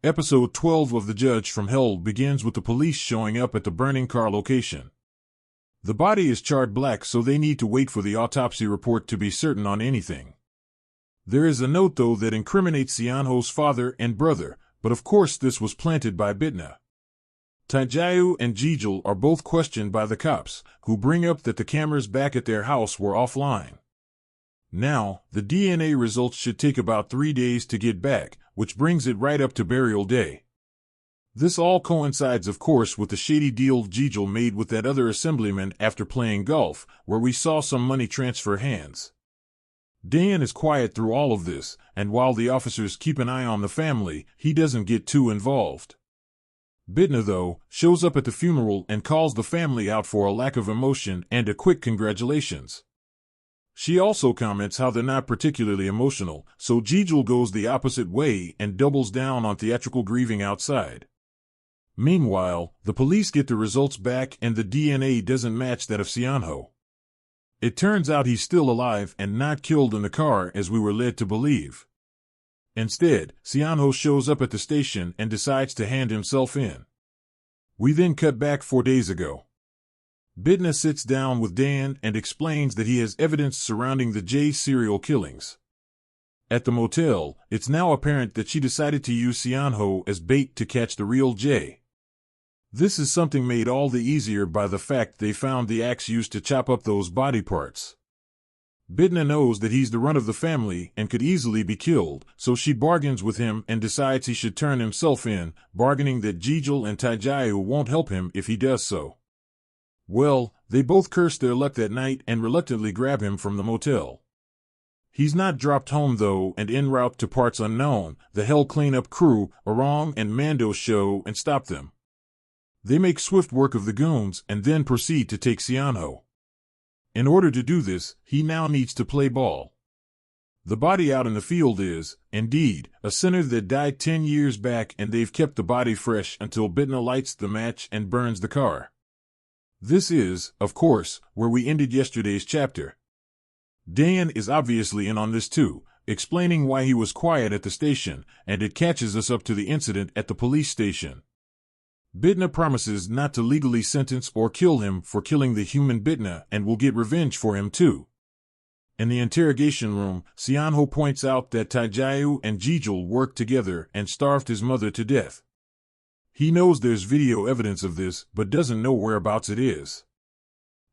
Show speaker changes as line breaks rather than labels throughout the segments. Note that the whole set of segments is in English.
Episode 12 of The Judge from Hell begins with the police showing up at the burning car location. The body is charred black, so they need to wait for the autopsy report to be certain on anything. There is a note, though, that incriminates Xianho's father and brother, but of course this was planted by Bitna. Taijiao and Jijul are both questioned by the cops, who bring up that the cameras back at their house were offline. Now, the DNA results should take about 3 days to get back, which brings it right up to burial day. This all coincides, of course, with the shady deal Jijul made with that other assemblyman after playing golf, where we saw some money transfer hands. Dan is quiet through all of this, and while the officers keep an eye on the family, he doesn't get too involved. Bitna, though, shows up at the funeral and calls the family out for a lack of emotion and a quick congratulations. She also comments how they're not particularly emotional, so Jijul goes the opposite way and doubles down on theatrical grieving outside. Meanwhile, the police get the results back and the DNA doesn't match that of Xianho. It turns out he's still alive and not killed in the car as we were led to believe. Instead, Xianho shows up at the station and decides to hand himself in. We then cut back 4 days ago. Bitna sits down with Dan and explains that he has evidence surrounding the Jay serial killings. At the motel, it's now apparent that she decided to use Xianho as bait to catch the real Jay. This is something made all the easier by the fact they found the axe used to chop up those body parts. Bitna knows that he's the runt of the family and could easily be killed, so she bargains with him and decides he should turn himself in, bargaining that Jijul and Taijiao won't help him if he does so. Well, they both curse their luck that night and reluctantly grab him from the motel. He's not dropped home, though, and en route to parts unknown, the Hell cleanup crew, Orang and Mando, show and stop them. They make swift work of the goons and then proceed to take Xianho. In order to do this, he now needs to play ball. The body out in the field is, indeed, a sinner that died 10 years back, and they've kept the body fresh until Bitna lights the match and burns the car. This is, of course, where we ended yesterday's chapter. Dan is obviously in on this too, explaining why he was quiet at the station, and it catches us up to the incident at the police station. Bitna promises not to legally sentence or kill him for killing the human Bitna and will get revenge for him too. In the interrogation room, Xianho points out that Taijiao and Jijul worked together and starved his mother to death. He knows there's video evidence of this, but doesn't know whereabouts it is.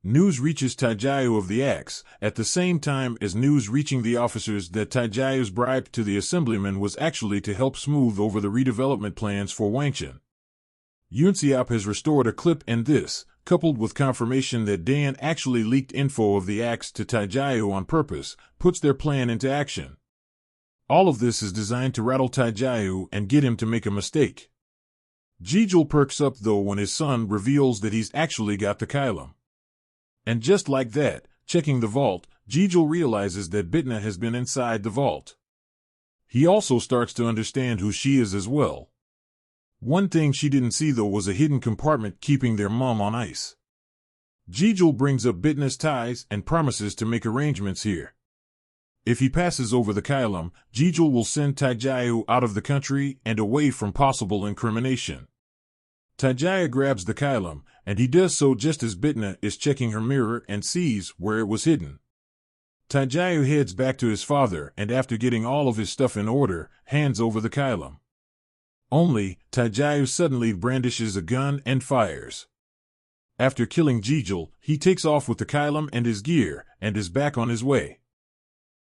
News reaches Taijiao of the axe, at the same time as news reaching the officers that Taijiao's bribe to the assemblyman was actually to help smooth over the redevelopment plans for Wangchen. Yunxiap has restored a clip, and this, coupled with confirmation that Dan actually leaked info of the axe to Taijiao on purpose, puts their plan into action. All of this is designed to rattle Taijiao and get him to make a mistake. Jijul perks up, though, when his son reveals that he's actually got the Kylum. And just like that, checking the vault, Jijul realizes that Bitna has been inside the vault. He also starts to understand who she is as well. One thing she didn't see, though, was a hidden compartment keeping their mom on ice. Jijul brings up Bitna's ties and promises to make arrangements here. If he passes over the Kylum, Jijul will send Taijiao out of the country and away from possible incrimination. Taijiao grabs the Kylum, and he does so just as Bitna is checking her mirror and sees where it was hidden. Taijiao heads back to his father and, after getting all of his stuff in order, hands over the Kylum. Only, Taijiao suddenly brandishes a gun and fires. After killing Jijul, he takes off with the Kylum and his gear, and is back on his way.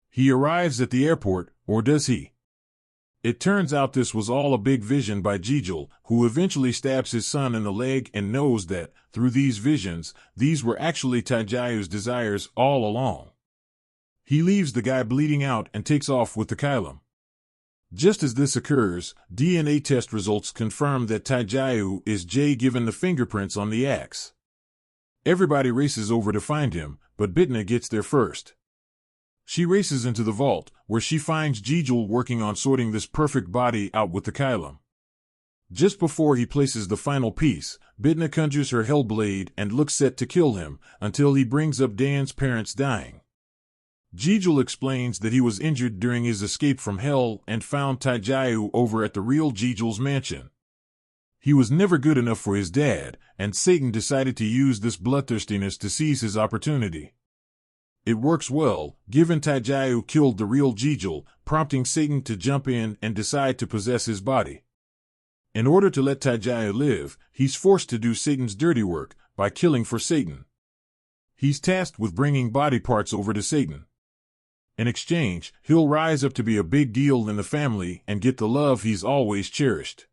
He arrives at the airport, or does he? It turns out this was all a big vision by Jijul, who eventually stabs his son in the leg and knows that, through these visions, these were actually Taijiao's desires all along. He leaves the guy bleeding out and takes off with the Kylum. Just as this occurs, DNA test results confirm that Taijiao is Jay, given the fingerprints on the axe. Everybody races over to find him, but Bitna gets there first. She races into the vault, where she finds Jijul working on sorting this perfect body out with the Kylum. Just before he places the final piece, Bitna conjures her Hellblade and looks set to kill him, until he brings up Dan's parents dying. Jijul explains that he was injured during his escape from hell and found Taijayu over at the real Jijul's mansion. He was never good enough for his dad, and Satan decided to use this bloodthirstiness to seize his opportunity. It works well, given Taijayu killed the real Jijul, prompting Satan to jump in and decide to possess his body. In order to let Taijayu live, he's forced to do Satan's dirty work by killing for Satan. He's tasked with bringing body parts over to Satan. In exchange, he'll rise up to be a big deal in the family and get the love he's always cherished.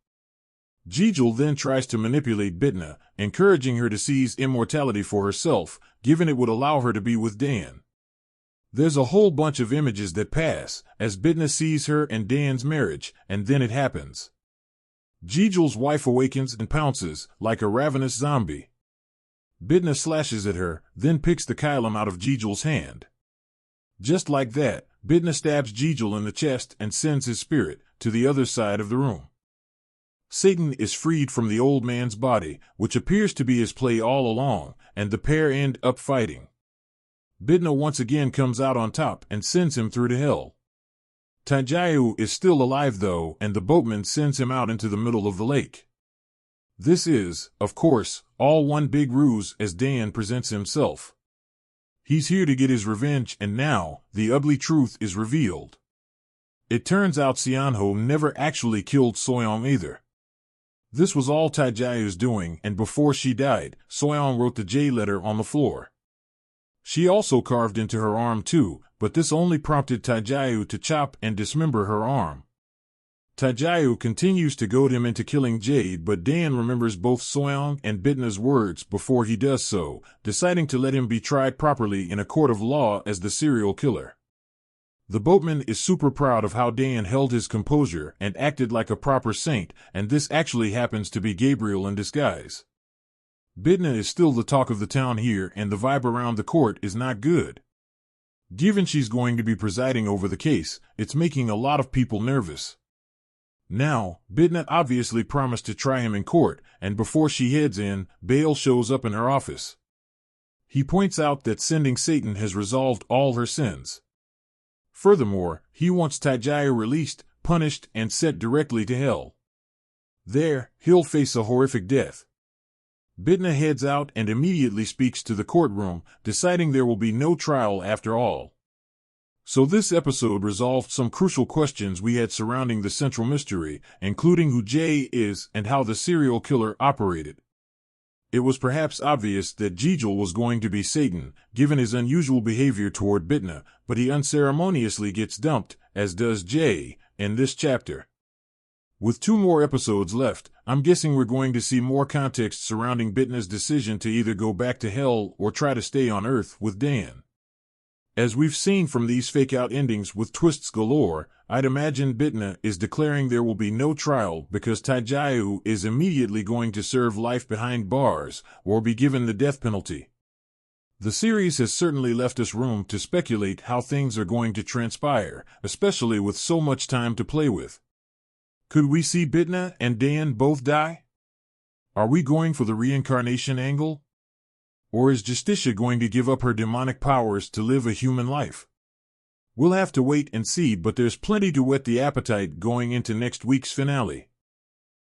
Jijul then tries to manipulate Bitna, encouraging her to seize immortality for herself, given it would allow her to be with Dan. There's a whole bunch of images that pass, as Bitna sees her and Dan's marriage, and then it happens. Jijul's wife awakens and pounces, like a ravenous zombie. Bitna slashes at her, then picks the kylum out of Jijul's hand. Just like that, Bitna stabs Jijul in the chest and sends his spirit to the other side of the room. Satan is freed from the old man's body, which appears to be his play all along, and the pair end up fighting. Bitna once again comes out on top and sends him through to hell. Taijayu is still alive though, and the boatman sends him out into the middle of the lake. This is, of course, all one big ruse as Dan presents himself. He's here to get his revenge, and now, the ugly truth is revealed. It turns out Seonho never actually killed Soyeon either. This was all Taijayu's doing, and before she died, Soyeon wrote the J letter on the floor. She also carved into her arm too, but this only prompted Taijayu to chop and dismember her arm. Taijayu continues to goad him into killing Jade, but Dan remembers both Soyeon and Bitna's words before he does so, deciding to let him be tried properly in a court of law as the serial killer. The boatman is super proud of how Dan held his composure and acted like a proper saint, and this actually happens to be Gabriel in disguise. Bitna is still the talk of the town here, and the vibe around the court is not good. Given she's going to be presiding over the case, it's making a lot of people nervous. Now, Bitna obviously promised to try him in court, and before she heads in, Baal shows up in her office. He points out that sending Satan has resolved all her sins. Furthermore, he wants Taijayu released, punished, and sent directly to hell. There, he'll face a horrific death. Bitna heads out and immediately speaks to the courtroom, deciding there will be no trial after all. So this episode resolved some crucial questions we had surrounding the central mystery, including who Jay is and how the serial killer operated. It was perhaps obvious that Jijul was going to be Satan, given his unusual behavior toward Bitna, but he unceremoniously gets dumped, as does Jay, in this chapter. With 2 more episodes left, I'm guessing we're going to see more context surrounding Bitna's decision to either go back to hell or try to stay on Earth with Dan. As we've seen from these fake-out endings with twists galore, I'd imagine Bitna is declaring there will be no trial because Taijayu is immediately going to serve life behind bars or be given the death penalty. The series has certainly left us room to speculate how things are going to transpire, especially with so much time to play with. Could we see Bitna and Dan both die? Are we going for the reincarnation angle? Or is Justicia going to give up her demonic powers to live a human life? We'll have to wait and see, but there's plenty to whet the appetite going into next week's finale.